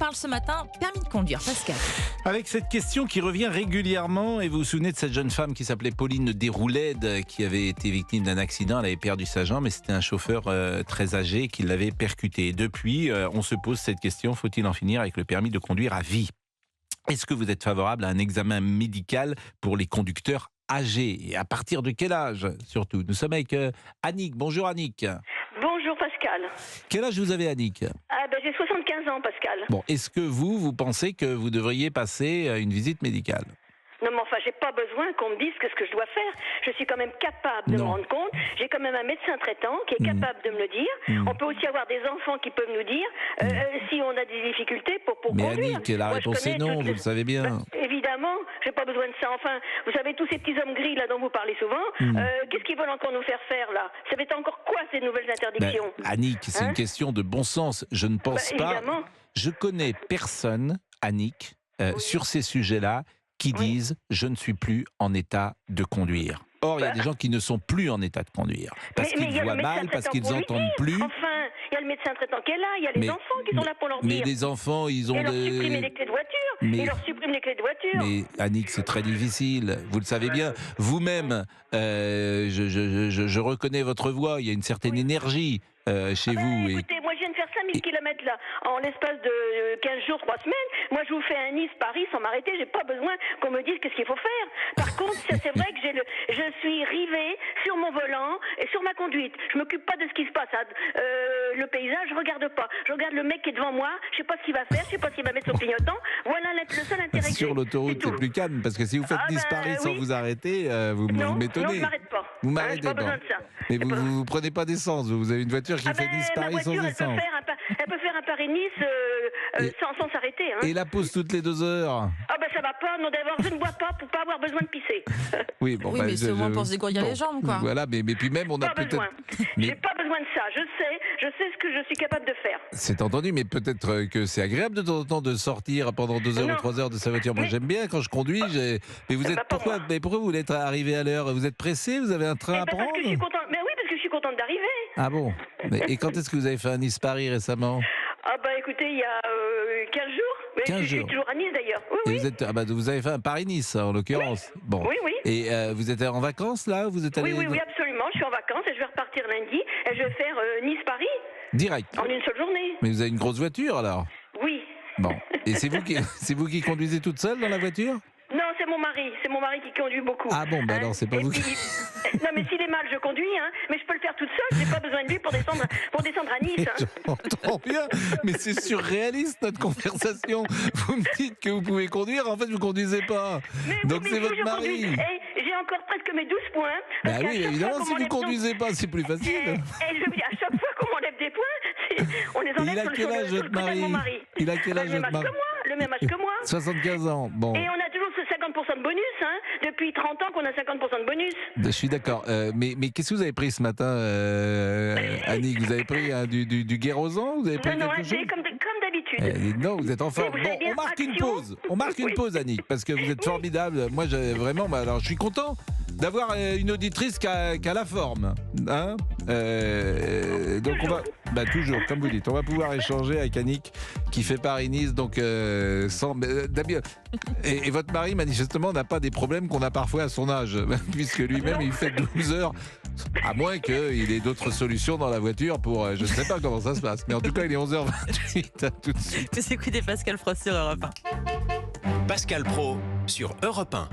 parle ce matin permis de conduire. Pascal. Avec cette question qui revient régulièrement, et vous vous souvenez de cette jeune femme qui s'appelait Pauline Desroulèdes, qui avait été victime d'un accident, elle avait perdu sa jambe, mais c'était un chauffeur très âgé qui l'avait percutée. Et depuis, on se pose cette question, faut-il en finir avec le permis de conduire à vie ? Est-ce que vous êtes favorable à un examen médical pour les conducteurs âgés ? Et à partir de quel âge, surtout ? Nous sommes avec Annick. Bonjour Annick. Bonjour Pascal. Quel âge vous avez, Annick ? J'ai 75 ans Pascal. Bon, est-ce que vous pensez que vous devriez passer une visite médicale ? Non mais enfin, j'ai pas besoin qu'on me dise ce que je dois faire. Je suis quand même capable de me rendre compte. J'ai quand même un médecin traitant qui est capable de me le dire. On peut aussi avoir des enfants qui peuvent nous dire si on a des difficultés pour mais conduire. Annick, la réponse est non, vous le savez bien. Évidemment, j'ai pas besoin de ça. Enfin, vous savez, tous ces petits hommes gris là dont vous parlez souvent, qu'est-ce qu'ils veulent encore nous faire faire là ? Ça va être encore quoi ces nouvelles interdictions ? Annick, c'est une question de bon sens. Je ne pense pas... Évidemment. Je connais personne, Annick, sur ces sujets-là, qui disent « je ne suis plus en état de conduire ». Or, il y a des gens qui ne sont plus en état de conduire, parce qu'ils voient mal, parce qu'ils n'entendent plus. Enfin, il y a le médecin traitant qui est là, il y a les enfants qui sont là pour leur dire. Mais les enfants, ils ont leur supprimer les clés de voiture. Ils leur suppriment les clés de voiture. Mais Annick, c'est très difficile, vous le savez bien. Vous-même, je reconnais votre voix, il y a une certaine énergie chez vous. Écoutez, moi je viens de faire 5000 km là, en l'espace de 15 jours, 3 semaines. Moi je vous fais un Nice-Paris sans m'arrêter, j'ai pas besoin qu'on me dise qu'est-ce qu'il faut faire. Par contre, c'est vrai que je suis rivée sur mon volant et sur ma conduite. Je m'occupe pas de ce qui se passe. Le paysage, je regarde pas. Je regarde le mec qui est devant moi, je sais pas ce qu'il va faire, je sais pas s'il va mettre son clignotant. Voilà le seul intérêt que j'ai. Sur l'autoroute, c'est plus calme, parce que si vous faites Nice-Paris sans vous arrêter, vous m'étonnez. Non, je m'arrête pas. Vous m'arrêtez pas. pas. Besoin de ça. Mais vous prenez pas d'essence, vous avez une voiture qui fait Nice-Paris sans essence. Elle peut faire un Paris-Nice sans s'arrêter. Hein. Et la pause toutes les 2 heures. Ah ben ça va pas, non d'abord je ne bois pas pour pas avoir besoin de pisser. Oui, bon, mais c'est au moins pour se dégourdir les jambes, quoi. Voilà, mais puis même on a pas peut-être... besoin. J'ai pas besoin de ça, je sais ce que je suis capable de faire. C'est entendu, mais peut-être que c'est agréable de temps en temps de sortir pendant 2 heures ou 3 heures de sa voiture. Moi j'aime bien quand je conduis, mais vous êtes pourquoi vous voulez être arrivé à l'heure ? Vous êtes pressé ? Vous avez un train à prendre ? Parce que je suis contente. Mais oui, parce que je suis contente d'arriver. Ah bon ? Et quand est-ce que vous avez fait un Nice-Paris récemment ? Ah bah écoutez, il y a 15 jours. Mais 15 je suis jours. toujours à Nice d'ailleurs. Oui, Et vous avez fait un Paris-Nice en l'occurrence. Oui. Bon. Oui. Et vous êtes en vacances là ? Vous êtes allé... Oui, absolument. Je suis en vacances et je vais repartir lundi et je vais faire Nice-Paris. Direct. En une seule journée. Mais vous avez une grosse voiture alors ? Oui. Bon. Et c'est vous qui conduisez toute seule dans la voiture ? Non, c'est mon mari qui conduit beaucoup. Ah bon, alors c'est pas vous qui... Non mais s'il est mal, je conduis, mais je peux le faire toute seule, j'ai pas besoin de lui pour descendre à Nice. J'entends bien, mais c'est surréaliste notre conversation. Vous me dites que vous pouvez conduire, en fait vous conduisez pas. Donc c'est votre mari. J'ai encore presque mes 12 points. Bah oui, évidemment, si vous conduisez pas, c'est plus facile. Et je veux dire, à chaque fois qu'on m'enlève des points, on les enlève sur le côté de mon mari. Il a quel âge votre mari ? Le même âge que moi. 75 ans, bon. Et on a toujours ce 50% de bonus, depuis 30 ans qu'on a 50% de bonus. Je suis d'accord. Mais qu'est-ce que vous avez pris ce matin, Annick ? Vous avez pris du guérosant ? Vous avez pris quelque chose ? comme d'habitude. Non, vous êtes en forme. Bon, on marque une pause. On marque une pause, Annick, parce que vous êtes formidable. Moi, vraiment, alors, je suis content d'avoir une auditrice qui a la forme. Donc on va... toujours, comme vous dites, on va pouvoir échanger avec Annick qui fait Paris-Nice, donc sans... Et votre mari, manifestement, n'a pas des problèmes qu'on a parfois à son âge, puisque lui-même, il fait 12 heures, à moins qu'il ait d'autres solutions dans la voiture pour... je ne sais pas comment ça se passe, mais en tout cas, il est 11h28, à tout de suite. Vous écoutez Pascal Pro sur Europe 1. Pascal Pro sur Europe 1.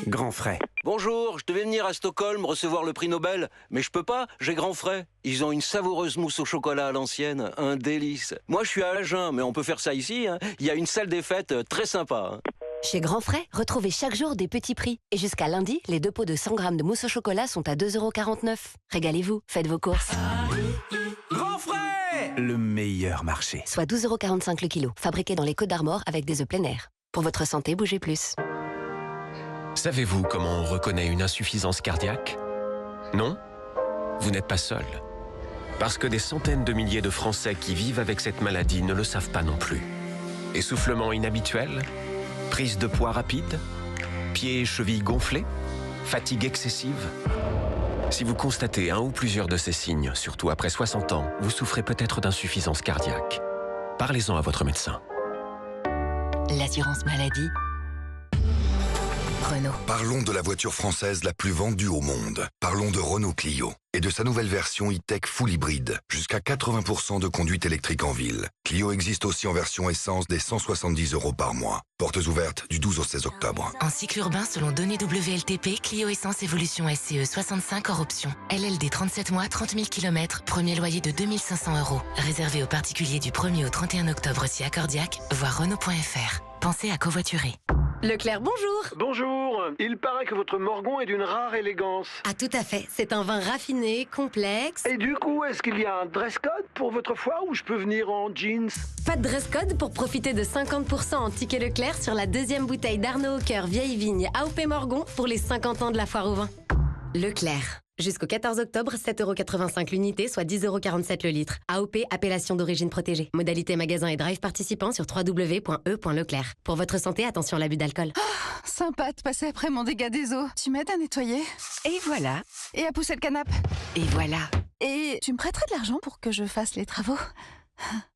Grand frais. Bonjour, je devais venir à Stockholm recevoir le prix Nobel, mais je peux pas, j'ai grand frais. Ils ont une savoureuse mousse au chocolat à l'ancienne, un délice. Moi je suis à Agen, mais on peut faire ça ici, Il y a une salle des fêtes très sympa. Chez Grand Frais, retrouvez chaque jour des petits prix. Et jusqu'à lundi, les 2 pots de 100 grammes de mousse au chocolat sont à 2,49 €. Régalez-vous, faites vos courses. Grand frais, le meilleur marché. Soit 12,45 € le kilo. Fabriqué dans les Côtes d'Armor avec des œufs plein air. Pour votre santé, bougez plus. Savez-vous comment on reconnaît une insuffisance cardiaque ? Non ? Vous n'êtes pas seul. Parce que des centaines de milliers de Français qui vivent avec cette maladie ne le savent pas non plus. Essoufflement inhabituel ? Prise de poids rapide ? Pieds et chevilles gonflés ? Fatigue excessive ? Si vous constatez un ou plusieurs de ces signes, surtout après 60 ans, vous souffrez peut-être d'insuffisance cardiaque. Parlez-en à votre médecin. L'assurance maladie. Renault. Parlons de la voiture française la plus vendue au monde. Parlons de Renault Clio et de sa nouvelle version e-tech full hybride. Jusqu'à 80% de conduite électrique en ville. Clio existe aussi en version essence dès 170 € par mois. Portes ouvertes du 12 au 16 octobre. En cycle urbain, selon données WLTP, Clio Essence Evolution SCE 65 hors option. LLD 37 mois, 30 000 km, premier loyer de 2 500 €. Réservé aux particuliers du 1er au 31 octobre si accordiaque, voir Renault.fr. Pensez à covoiturer. Leclerc, bonjour. Bonjour. Il paraît que votre Morgon est d'une rare élégance. Ah, tout à fait. C'est un vin raffiné, complexe. Et du coup, est-ce qu'il y a un dress code pour votre foire ou je peux venir en jeans? Pas de dress code pour profiter de 50% en ticket Leclerc sur la deuxième bouteille d'Arnaud Haucoeur Vieille Vigne AOP Morgon pour les 50 ans de la foire au vin. Leclerc. Jusqu'au 14 octobre, 7,85 € l'unité, soit 10,47 € le litre. AOP, appellation d'origine protégée. Modalité magasin et drive participants sur www.e.leclerc. Pour votre santé, attention à l'abus d'alcool. Oh, sympa de passer après mon dégât des eaux. Tu m'aides à nettoyer? Et voilà. Et à pousser le canapé? Et voilà. Et tu me prêterais de l'argent pour que je fasse les travaux?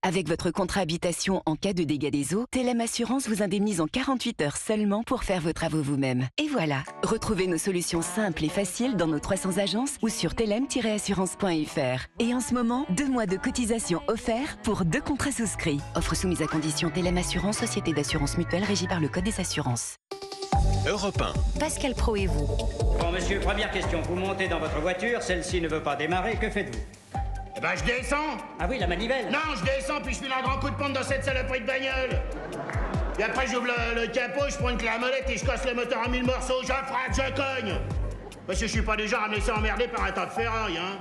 Avec votre contrat habitation en cas de dégâts des eaux, Telem Assurance vous indemnise en 48 heures seulement pour faire vos travaux vous-même. Et voilà. Retrouvez nos solutions simples et faciles dans nos 300 agences ou sur telem-assurance.fr. Et en ce moment, 2 mois de cotisation offerts pour 2 contrats souscrits. Offre soumise à condition. Telem Assurance, société d'assurance mutuelle régie par le Code des assurances. Europe 1. Pascal Pro et vous. Bon, monsieur, première question. Vous montez dans votre voiture, celle-ci ne veut pas démarrer, que faites-vous? Eh ben, je descends. Ah oui, la manivelle. Non, je descends, puis je file un grand coup de pompe dans cette saloperie de bagnole. Et après, j'ouvre le capot, je prends une clé à molette et je casse le moteur en 1000 morceaux. Je frappe, je cogne. Parce que je suis pas du genre à me laisser emmerder par un tas de ferraille, hein.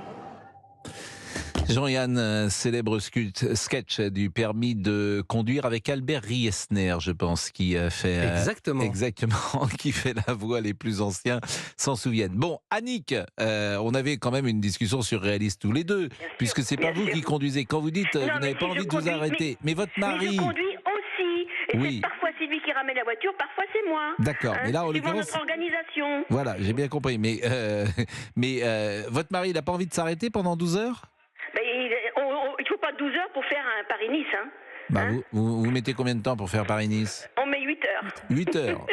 Jean-Yann, célèbre sketch du permis de conduire avec Albert Riesner, je pense, qui fait... Exactement, qui fait la voix, les plus anciens s'en souviennent. Bon, Annick, on avait quand même une discussion surréaliste tous les deux, puisque c'est pas vous qui conduisez. Quand vous dites, vous n'avez pas envie de vous arrêter, mais votre mari... Mais je conduis aussi, et oui. parfois c'est lui qui ramène la voiture, parfois c'est moi. D'accord, mais là, en l'occurrence... notre organisation. Voilà, j'ai bien compris, mais votre mari, il n'a pas envie de s'arrêter pendant 12 heures? Il ne faut pas 12 heures pour faire un Paris-Nice. Hein. Bah, vous mettez combien de temps pour faire Paris-Nice? On met 8 heures. 8 heures.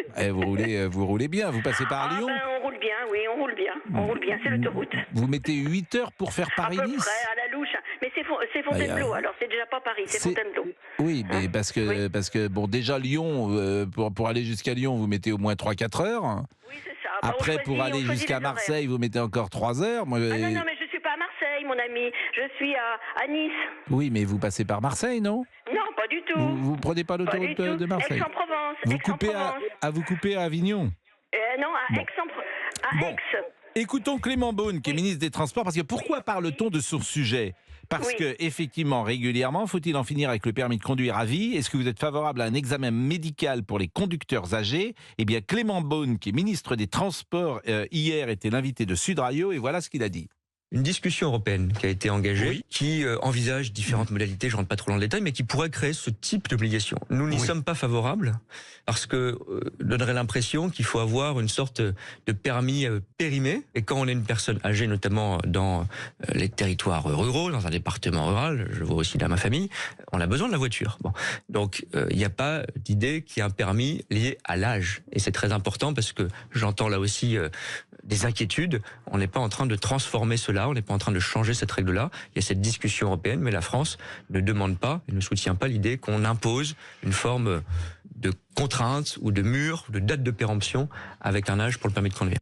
Vous roulez bien, vous passez par Lyon? On roule bien, oui, on roule bien. On roule bien, c'est l'autoroute. Vous mettez 8 heures pour faire Paris-Nice? À peu près, à la louche. Mais c'est Fontainebleau, alors c'est déjà pas Paris, c'est Fontainebleau. Oui, mais parce que bon, déjà Lyon, pour aller jusqu'à Lyon, vous mettez au moins 3-4 heures. Oui, c'est ça. Après, pour aller jusqu'à Marseille, vous mettez encore 3 heures. Moi, non, mais je suis pas à Marseille, mon ami. Je suis à Nice. Oui, mais vous passez par Marseille, non? Non, pas du tout. Vous prenez pas l'autoroute de Marseille? Aix-en-Provence. Vous coupez à Avignon? Non, à Aix. Aix. Écoutons Clément Beaune, qui est ministre des Transports, parce que pourquoi parle-t-on de son sujet? Parce que, effectivement, régulièrement, faut-il en finir avec le permis de conduire à vie? Est-ce que vous êtes favorable à un examen médical pour les conducteurs âgés? Eh bien, Clément Beaune, qui est ministre des Transports, hier était l'invité de Sud Radio, et voilà ce qu'il a dit. Une discussion européenne qui a été engagée, qui envisage différentes modalités, je ne rentre pas trop dans le détail, mais qui pourrait créer ce type d'obligation. Nous n'y sommes pas favorables, parce que donnerait l'impression qu'il faut avoir une sorte de permis périmé, et quand on est une personne âgée, notamment dans les territoires ruraux, dans un département rural, je vois aussi là ma famille, on a besoin de la voiture. Bon. Donc il n'y a pas d'idée qu'il y ait un permis lié à l'âge, et c'est très important, parce que j'entends là aussi des inquiétudes, on n'est pas en train de transformer cela, on n'est pas en train de changer cette règle-là. Il y a cette discussion européenne, mais la France ne demande pas et ne soutient pas l'idée qu'on impose une forme de contrainte ou de mur, de date de péremption avec un âge pour le permis de conduire.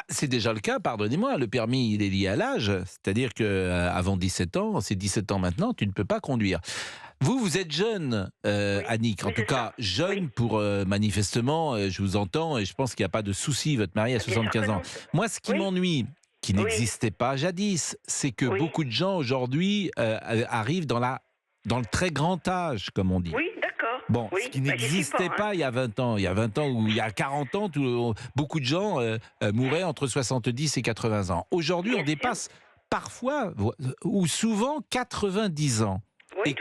C'est déjà le cas, pardonnez-moi, le permis il est lié à l'âge, c'est-à-dire qu'avant 17 ans, c'est 17 ans maintenant, tu ne peux pas conduire. Vous êtes jeune, Annick, en tout cas jeune pour manifestement, je vous entends et je pense qu'il n'y a pas de souci, votre mari a 75 ans. Moi, ce qui m'ennuie, qui n'existait pas jadis, c'est que beaucoup de gens aujourd'hui arrivent dans le très grand âge, comme on dit. Oui, d'accord. Bon, ce qui n'existait pas il y a 20 ans. Il y a 20 ans ou il y a 40 ans, beaucoup de gens mouraient entre 70 et 80 ans. Aujourd'hui, on dépasse parfois ou souvent 90 ans. Oui, et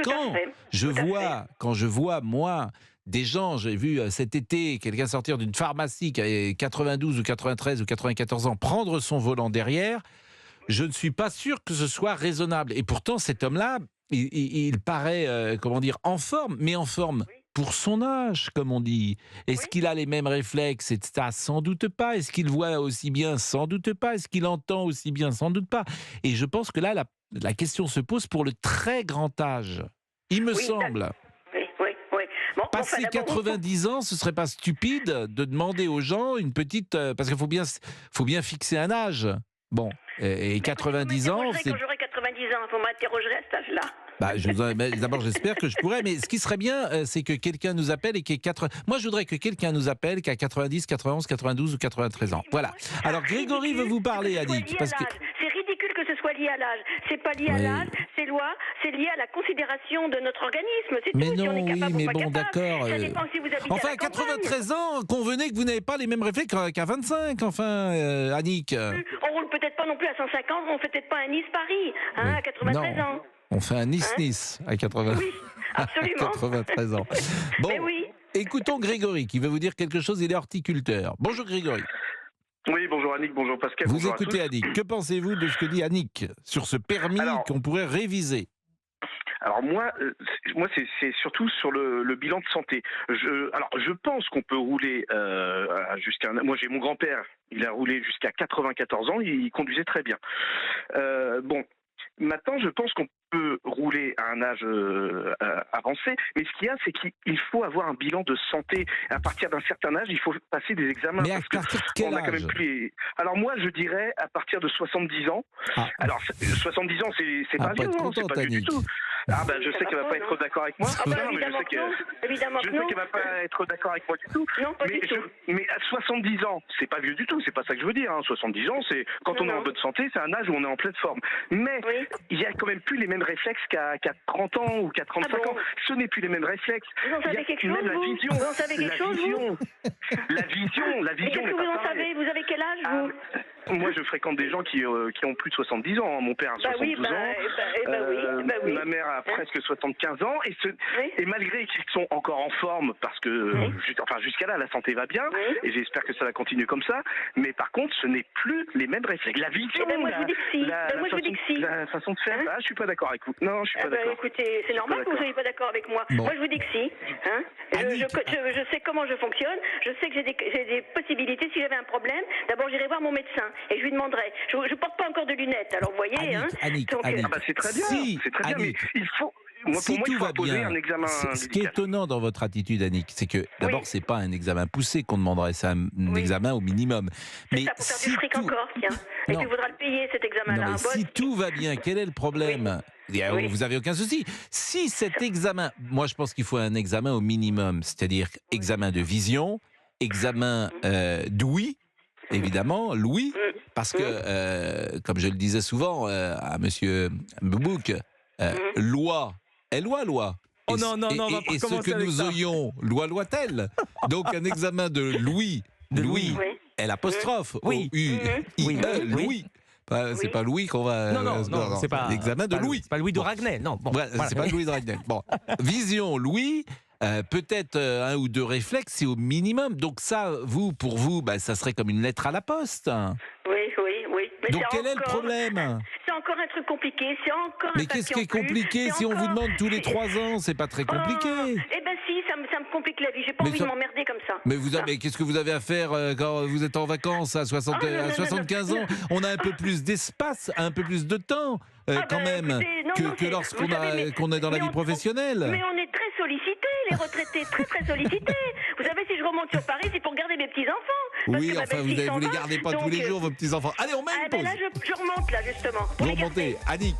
quand je vois, moi, des gens, j'ai vu cet été quelqu'un sortir d'une pharmacie qui avait 92 ou 93 ou 94 ans, prendre son volant derrière, je ne suis pas sûr que ce soit raisonnable. Et pourtant, cet homme-là, il paraît, comment dire, en forme, mais en forme pour son âge, comme on dit. Est-ce qu'il a les mêmes réflexes, etc. Sans doute pas. Est-ce qu'il voit aussi bien? Sans doute pas. Est-ce qu'il entend aussi bien? Sans doute pas. Et je pense que là, la question se pose pour le très grand âge. Il me semble. Oui. Bon, Passer 90 ans, ce serait pas stupide de demander aux gens une petite... parce qu'il faut bien fixer un âge. Bon, et 90 ans... Quand j'aurai 90 ans, vous m'interrogerez à cet âge-là. D'abord, j'espère que je pourrais, mais ce qui serait bien, c'est que quelqu'un nous appelle et qui est 80... Moi, je voudrais que quelqu'un nous appelle qui a 90, 91, 92 ou 93 ans. Voilà. Alors, Grégory veut vous parler, Annick. Parce que... C'est ridicule que ce soit lié à l'âge. C'est pas lié à l'âge, c'est lié à la considération de notre organisme. C'est mais tout. Non, si on est capable ou pas capable. D'accord. Ça dépend si vous habitez enfin, à 93 ans, convenez que vous n'avez pas les mêmes réflexes qu'à 25, Annick. On roule peut-être pas non plus à 150, on fait peut-être pas un Nice-Paris, à 93 ans. On fait un Nice-Nice à 80... Oui, absolument. 93 ans. Bon, écoutons Grégory qui veut vous dire quelque chose, il est horticulteur. Bonjour Grégory. Oui, bonjour Annick, bonjour Pascal. Vous écoutez Annick. Que pensez-vous de ce que dit Annick sur ce permis qu'on pourrait réviser? Alors moi c'est surtout sur le bilan de santé. Je pense qu'on peut rouler jusqu'à... Moi j'ai mon grand-père, il a roulé jusqu'à 94 ans, il conduisait très bien. Maintenant, je pense qu'on peut rouler à un âge avancé, mais ce qu'il y a, c'est qu'il faut avoir un bilan de santé. À partir d'un certain âge, il faut passer des examens. Mais à partir de quel âge? Quand même plus... Alors moi, je dirais à partir de 70 ans. Alors, 70 ans, c'est pas vieux, c'est pas vieux du tout. Je sais qu'elle va pas être d'accord avec moi. Évidemment je sais qu'elle va pas être d'accord avec moi du tout. Non, pas du tout. Mais à 70 ans, c'est pas vieux du tout, c'est pas ça que je veux dire. 70 ans, c'est quand on est en bonne santé, c'est un âge où on est en pleine forme. Mais il y a quand même plus les mêmes réflexes qu'à 30 ans ou qu'à 35 ans. Ce n'est plus les mêmes réflexes. Vous en savez quelque chose, la vision, vous en savez quelque chose, la vision. Qu'est-ce que vous en savez? Vous avez quel âge, vous? Moi, je fréquente des gens qui ont plus de 70 ans. Mon père a 72 ans. Ma mère a presque 75 ans. Et malgré qu'ils sont encore en forme, parce que jusqu'à là, la santé va bien, et j'espère que ça va continuer comme ça, mais par contre, ce n'est plus les mêmes réflexes. La vision, la façon de faire, je suis pas d'accord avec vous. Non, je suis pas d'accord. Écoutez, c'est normal que vous soyez pas d'accord avec moi. Moi, je vous dis que si. Je sais comment je fonctionne. Je sais que j'ai des possibilités. Si j'avais un problème, d'abord, j'irai voir mon médecin et je lui demanderai. Je porte pas encore de lunettes, alors vous voyez. Annick. C'est très bien. C'est très bien, mais il faut... Si tout va bien, ce qui est étonnant dans votre attitude, Annick, c'est que d'abord, c'est pas un examen poussé qu'on demanderait, c'est un examen au minimum. Mais ça, pour faire du fric encore, tiens. Et puis, il faudra le payer, cet examen-là. Si tout va bien, quel est le problème? Vous avez aucun souci. Si cet examen, moi je pense qu'il faut un examen au minimum, c'est-à-dire examen de vision, examen d'ouïe, évidemment, l'ouïe, parce que, comme je le disais souvent à monsieur Mboubouk, loi. Loi. Oh non, on va pas et ce que nous oyons, loi-t-elle. Donc un examen de Louis, l'apostrophe, Louis. C'est pas Louis qu'on va... Non, c'est pas... L'examen de Louis. C'est pas Louis de Ragnay, non. C'est pas Louis de Ragnay. Bon, vision, Louis... peut-être un ou deux réflexes, c'est au minimum. Donc ça, pour vous, ça serait comme une lettre à la poste. Oui. Mais donc quel est le problème? C'est encore un truc compliqué, c'est encore un Mais qu'est-ce qui est compliqué? Si on vous demande tous les 3 ans, c'est pas très compliqué. Eh ben si, ça me complique la vie. J'ai pas envie de m'emmerder comme ça. Mais qu'est-ce que vous avez à faire quand vous êtes en vacances à 75 ans? On a un peu plus d'espace, un peu plus de temps quand même que lorsqu'on est dans la vie professionnelle. Mais on est très sollicités, les retraités, très sollicités. Vous savez, si je remonte sur Paris, c'est pour garder mes petits-enfants. Oui, enfin, vous les gardez pas tous les jours, vos petits-enfants. Allez, on met une pause. Là, je remonte, là, justement. Vous remontez. Annick,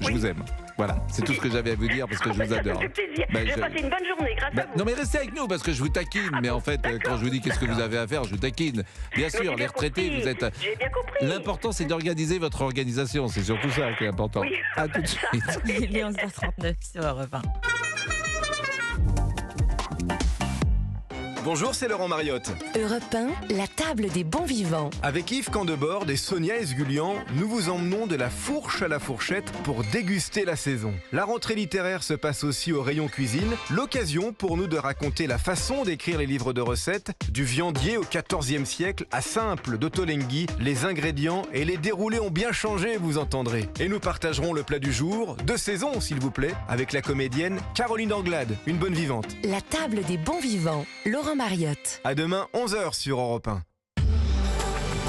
je vous aime. Voilà, c'est tout ce que j'avais à vous dire parce que je vous adore. Ça fait plaisir. Je vais passer une bonne journée grâce à vous. Non mais restez avec nous parce que je vous taquine. Mais en fait, quand je vous dis qu'est-ce que vous avez à faire, je vous taquine. Bien sûr, les retraités, vous êtes... J'ai bien compris. L'important, c'est d'organiser votre organisation. C'est surtout ça qui est important. Oui. À tout de suite. Il est 11h39 sur Europe 1. Bonjour, c'est Laurent Mariotte. Europe 1, la table des bons vivants. Avec Yves Candebord et Sonia Esgulian, nous vous emmenons de la fourche à la fourchette pour déguster la saison. La rentrée littéraire se passe aussi au rayon cuisine, l'occasion pour nous de raconter la façon d'écrire les livres de recettes, du viandier au XIVe siècle à Simple d'Ottolenghi. Les ingrédients et les déroulés ont bien changé, vous entendrez. Et nous partagerons le plat du jour, de saison s'il vous plaît, avec la comédienne Caroline Anglade, une bonne vivante. La table des bons vivants, Laurent Mariotte. À demain, 11h sur Europe 1.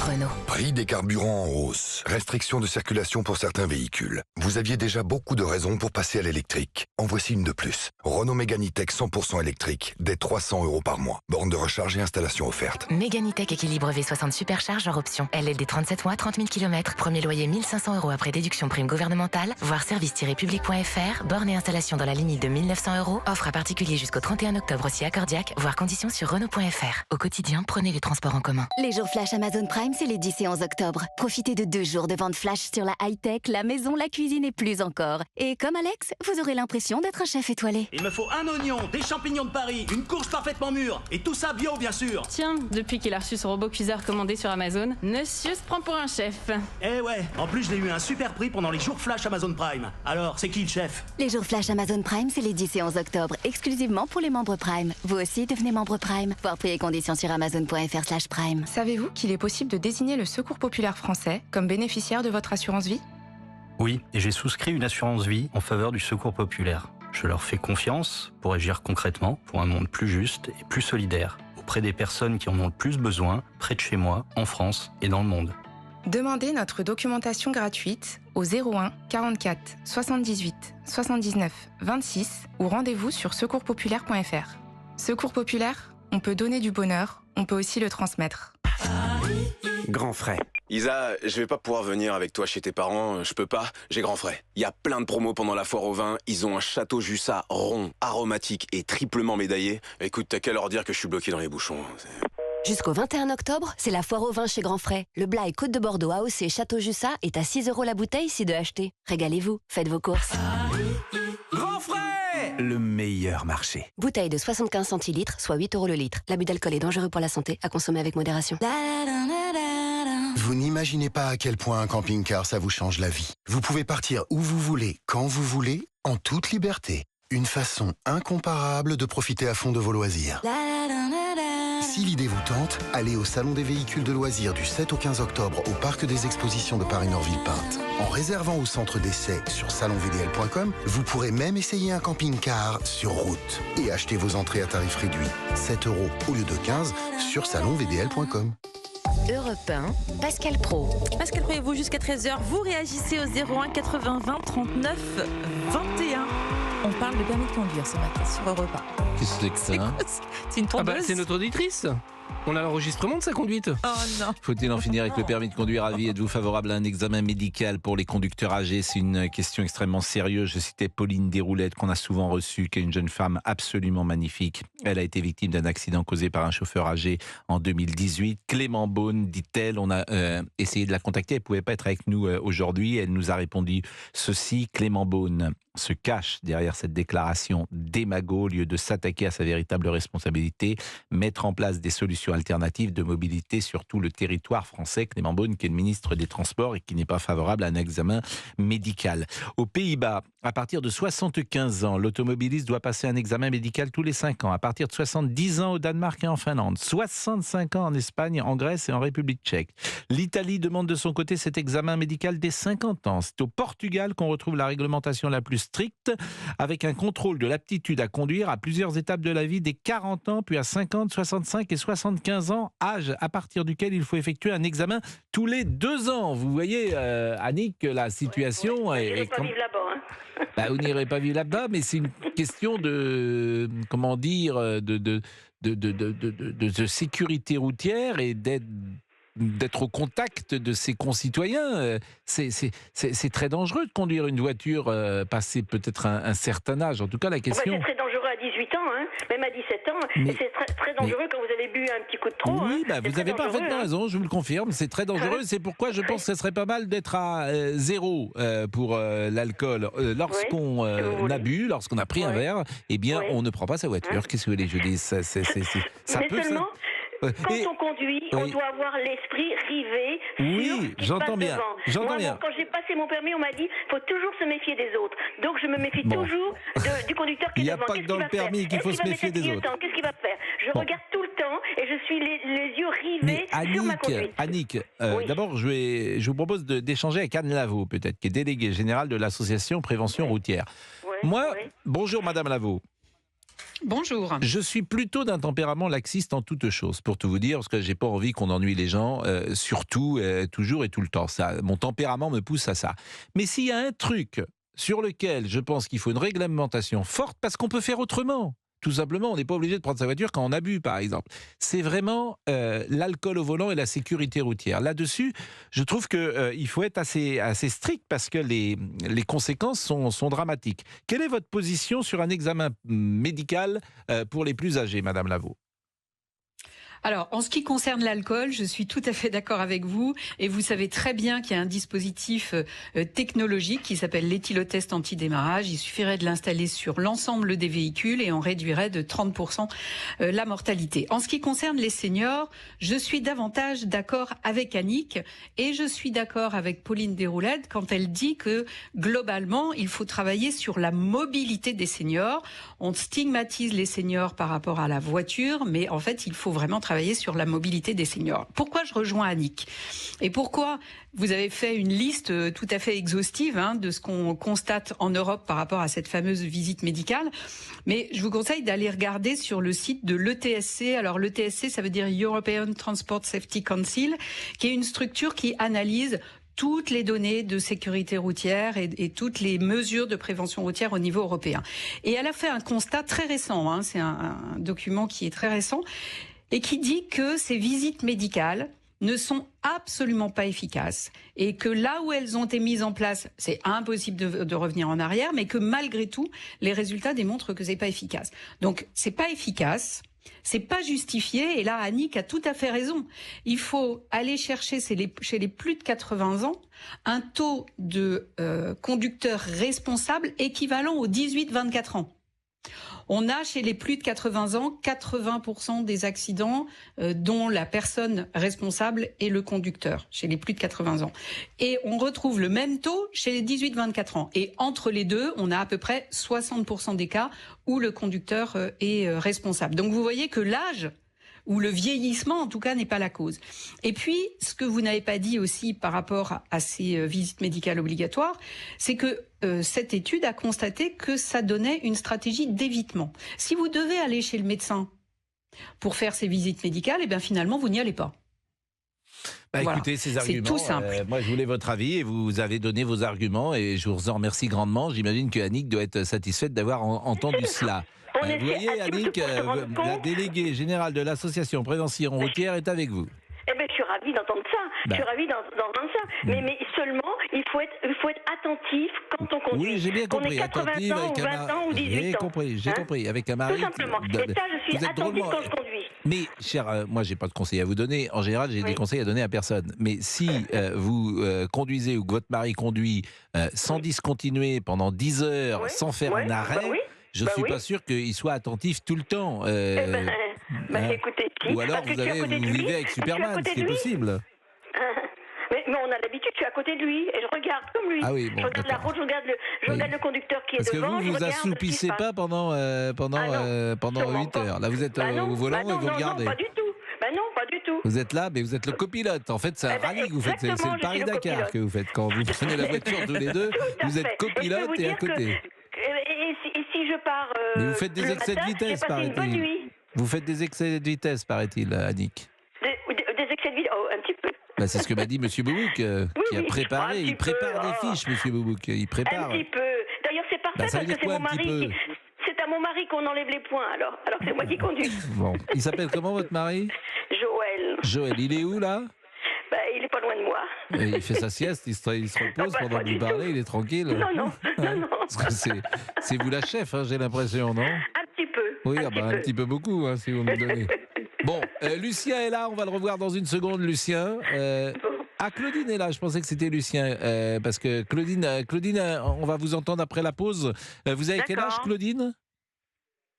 Renault. Prix des carburants en hausse. Restriction de circulation pour certains véhicules. Vous aviez déjà beaucoup de raisons pour passer à l'électrique. En voici une de plus. Renault Mégane E-Tech 100% électrique, dès 300 € par mois. Borne de recharge et installation offerte. Mégane E-Tech équilibre V60 supercharge hors option. LLD 37 mois, 30 000 km. Premier loyer 1 500 € après déduction prime gouvernementale. Voir service-public.fr. Borne et installation dans la limite de 1 900 €. Offre à particulier jusqu'au 31 octobre si accordiaque. Voir conditions sur Renault.fr. Au quotidien, prenez les transports en commun. Les jours flash Amazon Prime, c'est les 10 et 11 octobre. Profitez de 2 jours de vente flash sur la high-tech, la maison, la cuisine et plus encore. Et comme Alex, vous aurez l'impression d'être un chef étoilé. Il me faut un oignon, des champignons de Paris, une courge parfaitement mûre, et tout ça bio bien sûr. Tiens, depuis qu'il a reçu son robot cuiseur commandé sur Amazon, monsieur se prend pour un chef. Eh ouais, en plus je l'ai eu un super prix pendant les jours flash Amazon Prime. Alors, c'est qui le chef? Les jours flash Amazon Prime, c'est les 10 et 11 octobre, exclusivement pour les membres Prime. Vous aussi devenez membre Prime. Voir prix et conditions sur amazon.fr/prime. Savez-vous qu'il est possible de désigner le Secours populaire français comme bénéficiaire de votre assurance vie? Oui, et j'ai souscrit une assurance vie en faveur du Secours populaire. Je leur fais confiance pour agir concrètement pour un monde plus juste et plus solidaire, auprès des personnes qui en ont le plus besoin, près de chez moi, en France et dans le monde. Demandez notre documentation gratuite au 01 44 78 79 26 ou rendez-vous sur secourspopulaire.fr. Secours populaire, on peut donner du bonheur, on peut aussi le transmettre. Grand frais. Isa, je vais pas pouvoir venir avec toi chez tes parents, je peux pas, j'ai grand frais. Il y a plein de promos pendant la foire au vin, ils ont un château Jussat rond, aromatique et triplement médaillé. Écoute, t'as qu'à leur dire que je suis bloqué dans les bouchons. Jusqu'au 21 octobre, c'est la foire au vin chez Grand Frais. Le Blaye Côte de Bordeaux AOC Château Jussat est à 6 € la bouteille si de acheter. Régalez-vous, faites vos courses. Grand frais, le meilleur marché. Bouteille de 75 centilitres, soit 8 € le litre. L'abus d'alcool est dangereux pour la santé, à consommer avec modération. Vous n'imaginez pas à quel point un camping-car, ça vous change la vie. Vous pouvez partir où vous voulez, quand vous voulez, en toute liberté. Une façon incomparable de profiter à fond de vos loisirs. Si l'idée vous tente, allez au Salon des véhicules de loisirs du 7 au 15 octobre au Parc des Expositions de Paris-Nord-Villepinte. En réservant au centre d'essai sur salonvdl.com, vous pourrez même essayer un camping-car sur route et acheter vos entrées à tarif réduit. 7 € au lieu de 15 sur salonvdl.com. Europe 1, Pascal Pro. Pascal Pro et vous jusqu'à 13h, vous réagissez au 01 80 20 39 21. On parle de permis de conduire ce matin sur Europe 1. Qu'est-ce que c'est que ça? C'est une tondeuse. C'est notre auditrice. On a l'enregistrement de sa conduite. Oh non. Faut-il en finir avec le permis de conduire à vie? Êtes-vous favorable à un examen médical pour les conducteurs âgés? C'est une question extrêmement sérieuse. Je citais Pauline Desroulettes qu'on a souvent reçue, qui est une jeune femme absolument magnifique. Elle a été victime d'un accident causé par un chauffeur âgé en 2018. Clément Beaune, dit-elle, on a essayé de la contacter. Elle ne pouvait pas être avec nous aujourd'hui. Elle nous a répondu ceci. Clément Beaune se cache derrière cette déclaration d'émago au lieu de s'attaquer à sa véritable responsabilité, mettre en place des solutions alternatives de mobilité sur tout le territoire français. Clément Beaune, qui est le ministre des Transports et qui n'est pas favorable à un examen médical. Aux Pays-Bas, à partir de 75 ans, l'automobiliste doit passer un examen médical tous les 5 ans. À partir de 70 ans au Danemark et en Finlande, 65 ans en Espagne, en Grèce et en République tchèque. L'Italie demande de son côté cet examen médical dès 50 ans. C'est au Portugal qu'on retrouve la réglementation la plus stricte, avec un contrôle de l'aptitude à conduire à plusieurs étapes de la vie, dès 40 ans, puis à 50, 65 et 75 ans, âge à partir duquel il faut effectuer un examen tous les 2 ans. Vous voyez, Annick, la situation est... Pas vivre là-bas, hein. Vous n'irez pas vivre là-bas, mais c'est une question de, comment dire, de sécurité routière et d'être au contact de ses concitoyens. C'est très dangereux de conduire une voiture passé peut-être un certain âge. En tout cas, la question... c'est très dangereux à 18 ans, hein, même à 17 ans. Et c'est très dangereux quand vous avez bu un petit coup de trop. Oui, vous avez parfaitement raison, je vous le confirme. C'est très dangereux. C'est pourquoi je pense que ce serait pas mal d'être à 0 pour l'alcool. Lorsqu'on a bu, lorsqu'on a pris un verre, eh bien, on ne prend pas sa voiture. Qu'est-ce que vous voulez que je dise? Ça Mais peut seulement... Quand on conduit, on doit avoir l'esprit rivé sur ce qui se passe devant. Moi, quand j'ai passé mon permis, on m'a dit faut toujours se méfier des autres. Donc je me méfie toujours du conducteur qui est devant. Il n'y a pas que dans le permis qu'il faut se méfier des autres. Qu'est-ce qu'il va faire? Je regarde tout le temps et je suis les yeux rivés sur ma conduite. Annick, d'abord je vous propose d'échanger avec Anne Lavaux, peut-être, qui est déléguée générale de l'association Prévention Routière. Bonjour Madame Lavaux. Bonjour. Je suis plutôt d'un tempérament laxiste en toutes choses, pour tout vous dire, parce que j'ai pas envie qu'on ennuie les gens, surtout, toujours et tout le temps. Mon tempérament me pousse à ça. Mais s'il y a un truc sur lequel je pense qu'il faut une réglementation forte, parce qu'on peut faire autrement. Tout simplement, on n'est pas obligé de prendre sa voiture quand on a bu, par exemple. C'est vraiment l'alcool au volant et la sécurité routière. Là-dessus, je trouve qu'il faut être assez strict parce que les conséquences sont dramatiques. Quelle est votre position sur un examen médical pour les plus âgés, Madame Lavaux ? Alors, en ce qui concerne l'alcool, je suis tout à fait d'accord avec vous. Et vous savez très bien qu'il y a un dispositif technologique qui s'appelle l'éthylotest anti-démarrage. Il suffirait de l'installer sur l'ensemble des véhicules et on réduirait de 30% la mortalité. En ce qui concerne les seniors, je suis davantage d'accord avec Annick et je suis d'accord avec Pauline Déroulède quand elle dit que globalement, il faut travailler sur la mobilité des seniors. On stigmatise les seniors par rapport à la voiture, mais en fait, il faut vraiment travailler sur la mobilité des seniors. Pourquoi je rejoins Annick? Et pourquoi vous avez fait une liste tout à fait exhaustive de ce qu'on constate en Europe par rapport à cette fameuse visite médicale? Mais je vous conseille d'aller regarder sur le site de l'ETSC. Alors l'ETSC, ça veut dire European Transport Safety Council, qui est une structure qui analyse toutes les données de sécurité routière et toutes les mesures de prévention routière au niveau européen. Et elle a fait un constat très récent, c'est un document qui est très récent, et qui dit que ces visites médicales ne sont absolument pas efficaces et que là où elles ont été mises en place, c'est impossible de revenir en arrière, mais que malgré tout, les résultats démontrent que c'est pas efficace. Donc, c'est pas efficace. C'est pas justifié, et là Annick a tout à fait raison. Il faut aller chercher chez les plus de 80 ans un taux de conducteurs responsables équivalent aux 18-24 ans. On a chez les plus de 80 ans 80% des accidents dont la personne responsable est le conducteur, chez les plus de 80 ans. Et on retrouve le même taux chez les 18-24 ans. Et entre les deux, on a à peu près 60% des cas où le conducteur est responsable. Donc vous voyez que l'âge ou le vieillissement, en tout cas, n'est pas la cause. Et puis, ce que vous n'avez pas dit aussi par rapport à ces visites médicales obligatoires, c'est que cette étude a constaté que ça donnait une stratégie d'évitement. Si vous devez aller chez le médecin pour faire ces visites médicales, eh bien finalement, vous n'y allez pas. Écoutez, ces arguments, c'est tout simple. Moi je voulais votre avis et vous avez donné vos arguments et je vous en remercie grandement. J'imagine que Annick doit être satisfaite d'avoir entendu cela. Vous voyez, Annick, la déléguée générale de l'association Prévention Routière est avec vous. Eh bien, je suis ravie d'entendre ça. Je suis ravie d'entendre ça. Mais seulement, il faut être attentif quand on conduit. Oui, j'ai bien compris. Qu'on ait 80 ans, ou 20 ans, ou 18 ans. J'ai compris. Avec un mari. Tout simplement. Et ça, je suis attentive quand je conduis. Mais, cher, moi, j'ai pas de conseils à vous donner. En général, j'ai des conseils à donner à personne. Mais si vous conduisez ou que votre mari conduit sans discontinuer pendant 10 heures, sans faire un arrêt, je ne suis pas sûr qu'il soit attentif tout le temps. Écoutez, ou alors vous vivez avec Superman, ce qui est possible. Mais on a l'habitude, je suis à côté de lui et je regarde comme lui. Ah oui, bon, je regarde la route, je regarde le conducteur qui est devant. Parce que vous assoupissez pas pendant 8 heures. Là, vous êtes au volant et vous regardez. Non, pas du tout. Non, pas du tout. Vous êtes là, mais vous êtes le copilote. En fait, c'est un rallye que vous faites. C'est le Paris-Dakar que vous faites. Quand vous prenez la voiture tous les deux, vous êtes copilote et à côté. Et si je pars. Mais vous faites des excès de vitesse, paraît-il. Vous faites des excès de vitesse, paraît-il, Annick. Des excès de vitesse, un petit peu. C'est ce que m'a dit M. Boubouk, qui a préparé. Il prépare des fiches, M. Boubouk. Il prépare. Un petit peu. D'ailleurs, c'est parfait parce que c'est mon mari. C'est à mon mari qu'on enlève les points, alors c'est moi qui conduis. Bon. Il s'appelle comment, votre mari? Joël. Joël, il est où, là? Et il fait sa sieste, il se repose pendant que vous parlez, il est tranquille. Non. Parce que c'est vous la chef, hein, j'ai l'impression, non? Un petit peu. Oui, un petit peu beaucoup, hein, si vous me donnez. Bon, Lucien est là, on va le revoir dans une seconde, Lucien. Claudine est là, je pensais que c'était Lucien, parce que Claudine, on va vous entendre après la pause. Vous avez quel âge, Claudine?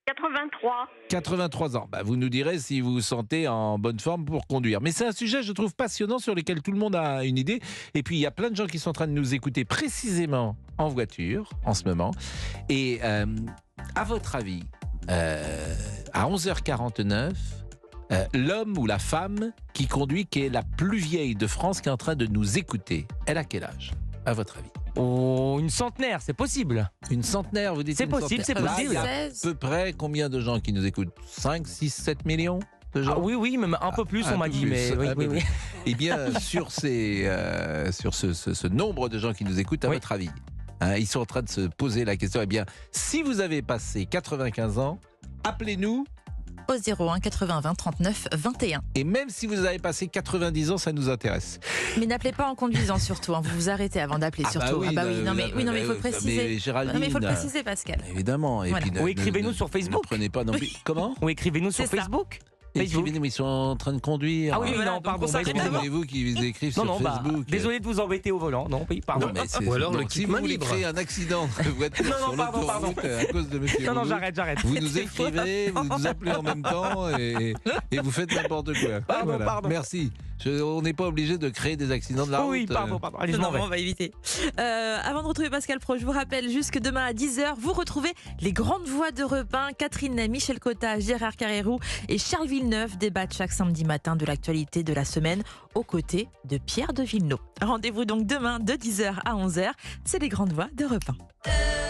83. 83 ans. Vous nous direz si vous vous sentez en bonne forme pour conduire. Mais c'est un sujet, je trouve, passionnant sur lequel tout le monde a une idée. Et puis, il y a plein de gens qui sont en train de nous écouter précisément en voiture, en ce moment. Et à votre avis, à 11h49, l'homme ou la femme qui conduit, qui est la plus vieille de France, qui est en train de nous écouter, elle a quel âge, à votre avis? Oh, une centenaire, c'est possible. Une centenaire, vous dites? C'est possible, c'est possible. Il y a à peu près combien de gens qui nous écoutent? 5, 6, 7 millions de gens? Oui, même un peu plus, on m'a dit. Mais oui. Eh bien, sur ce nombre de gens qui nous écoutent, à votre avis, ils sont en train de se poser la question. Eh bien, si vous avez passé 95 ans, appelez-nous au 01 80 20 39 21. Et même si vous avez passé 90 ans, ça nous intéresse. Mais n'appelez pas en conduisant surtout, vous vous arrêtez avant d'appeler surtout. Mais il faut le préciser. Mais il faut le préciser, Pascal. Évidemment. Voilà. Ou écrivez-nous sur Facebook. Ne prenez pas non plus. Comment? Ou écrivez-nous sur Facebook. Écrivez-nous, ils sont en train de conduire. Ah oui, non, pardon. Excusez-vous qu'ils écrivent sur Facebook. Désolé de vous embêter au volant. Non, oui, pardon. Ou alors si vous voulez créer un accident de voiture sur l'autoroute à cause de monsieur Non, j'arrête. Vous nous écrivez, vous nous appelez en même temps et vous faites n'importe quoi. Pardon. Merci. On n'est pas obligé de créer des accidents de la route. Oui, pardon. Allez, on va éviter. Avant de retrouver Pascal Pro, je vous rappelle juste que demain à 10h, vous retrouvez les grandes voix d'Europe 1. Catherine, Michel Cotta, Gérard Carrérou et Charles Villeneuve débattent chaque samedi matin de l'actualité de la semaine aux côtés de Pierre de Villeneuve. Rendez-vous donc demain de 10h à 11h. C'est les grandes voix d'Europe 1.